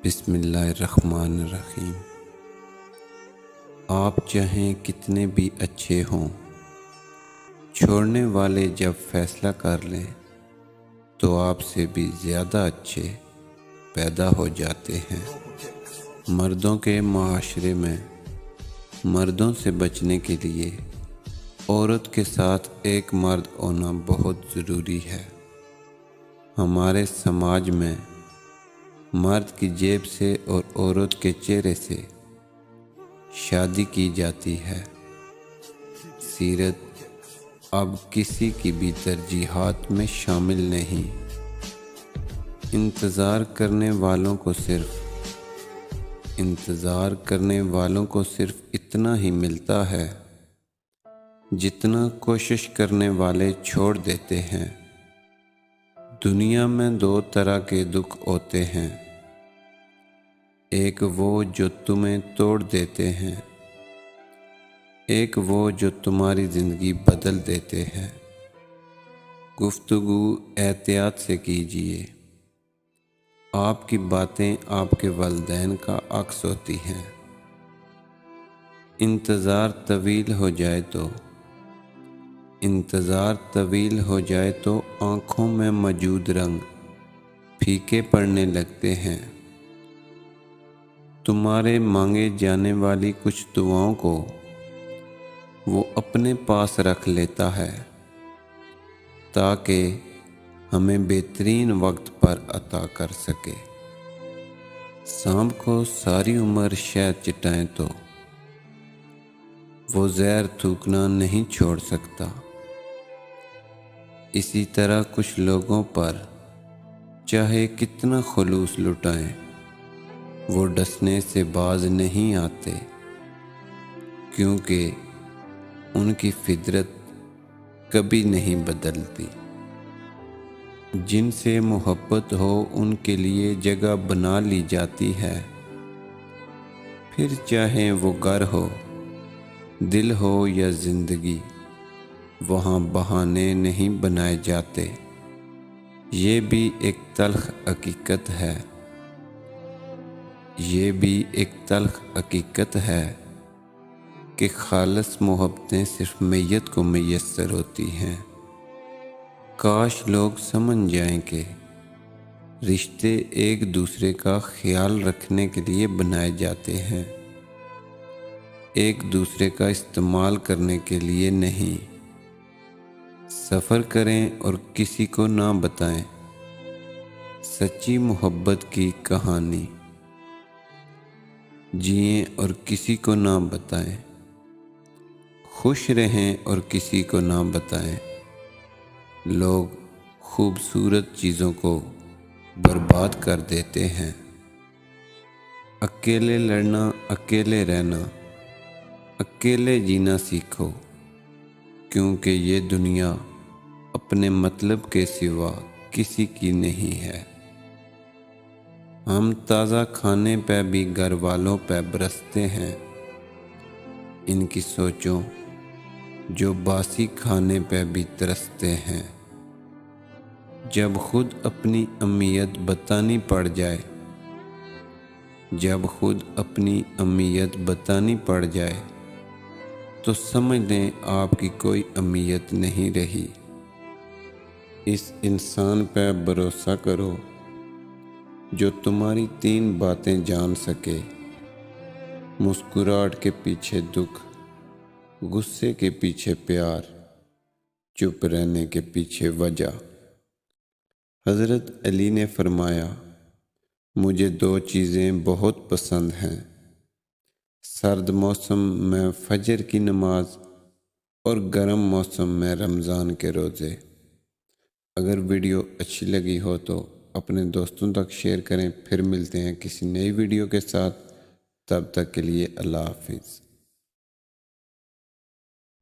بسم اللہ الرحمن الرحیم۔ آپ چاہیں کتنے بھی اچھے ہوں، چھوڑنے والے جب فیصلہ کر لیں تو آپ سے بھی زیادہ اچھے پیدا ہو جاتے ہیں۔ مردوں کے معاشرے میں مردوں سے بچنے کے لیے عورت کے ساتھ ایک مرد ہونا بہت ضروری ہے۔ ہمارے سماج میں مرد کی جیب سے اور عورت کے چہرے سے شادی کی جاتی ہے۔ سیرت اب کسی کی بھی ترجیحات میں شامل نہیں۔ انتظار کرنے والوں کو صرف اتنا ہی ملتا ہے جتنا کوشش کرنے والے چھوڑ دیتے ہیں۔ دنیا میں دو طرح کے دکھ ہوتے ہیں، ایک وہ جو تمہیں توڑ دیتے ہیں، ایک وہ جو تمہاری زندگی بدل دیتے ہیں۔ گفتگو احتیاط سے کیجیے، آپ کی باتیں آپ کے والدین کا عکس ہوتی ہیں۔ انتظار طویل ہو جائے تو آنکھوں میں موجود رنگ پھیکے پڑنے لگتے ہیں۔ تمہارے مانگے جانے والی کچھ دعاؤں کو وہ اپنے پاس رکھ لیتا ہے تاکہ ہمیں بہترین وقت پر عطا کر سکے۔ سانپ کو ساری عمر شہد چٹائیں تو وہ زہر تھوکنا نہیں چھوڑ سکتا۔ اسی طرح کچھ لوگوں پر چاہے کتنا خلوص لٹائیں، وہ ڈسنے سے باز نہیں آتے، کیونکہ ان کی فطرت کبھی نہیں بدلتی۔ جن سے محبت ہو ان کے لیے جگہ بنا لی جاتی ہے، پھر چاہے وہ گھر ہو، دل ہو یا زندگی، وہاں بہانے نہیں بنائے جاتے۔ یہ بھی ایک تلخ حقیقت ہے کہ خالص محبتیں صرف میت کو میسر ہوتی ہیں۔ کاش لوگ سمجھ جائیں کہ رشتے ایک دوسرے کا خیال رکھنے کے لیے بنائے جاتے ہیں، ایک دوسرے کا استعمال کرنے کے لیے نہیں۔ سفر کریں اور کسی کو نہ بتائیں سچی محبت کی کہانی، جئیں اور کسی کو نہ بتائیں، خوش رہیں اور کسی کو نہ بتائیں۔ لوگ خوبصورت چیزوں کو برباد کر دیتے ہیں۔ اکیلے لڑنا، اکیلے رہنا، اکیلے جینا سیکھو، کیونکہ یہ دنیا اپنے مطلب کے سوا کسی کی نہیں ہے۔ ہم تازہ کھانے پہ بھی گھر والوں پہ برستے ہیں، ان کی سوچوں جو باسی کھانے پہ بھی ترستے ہیں۔ جب خود اپنی اہمیت بتانی پڑ جائے تو سمجھ لیں آپ کی کوئی اہمیت نہیں رہی۔ اس انسان پہ بھروسہ کرو جو تمہاری 3 باتیں جان سکے: مسکراہٹ کے پیچھے دکھ، غصے کے پیچھے پیار، چپ رہنے کے پیچھے وجہ۔ حضرت علی نے فرمایا، مجھے 2 چیزیں بہت پسند ہیں، سرد موسم میں فجر کی نماز اور گرم موسم میں رمضان کے روزے۔ اگر ویڈیو اچھی لگی ہو تو اپنے دوستوں تک شیئر کریں۔ پھر ملتے ہیں کسی نئی ویڈیو کے ساتھ، تب تک کے لیے اللہ حافظ۔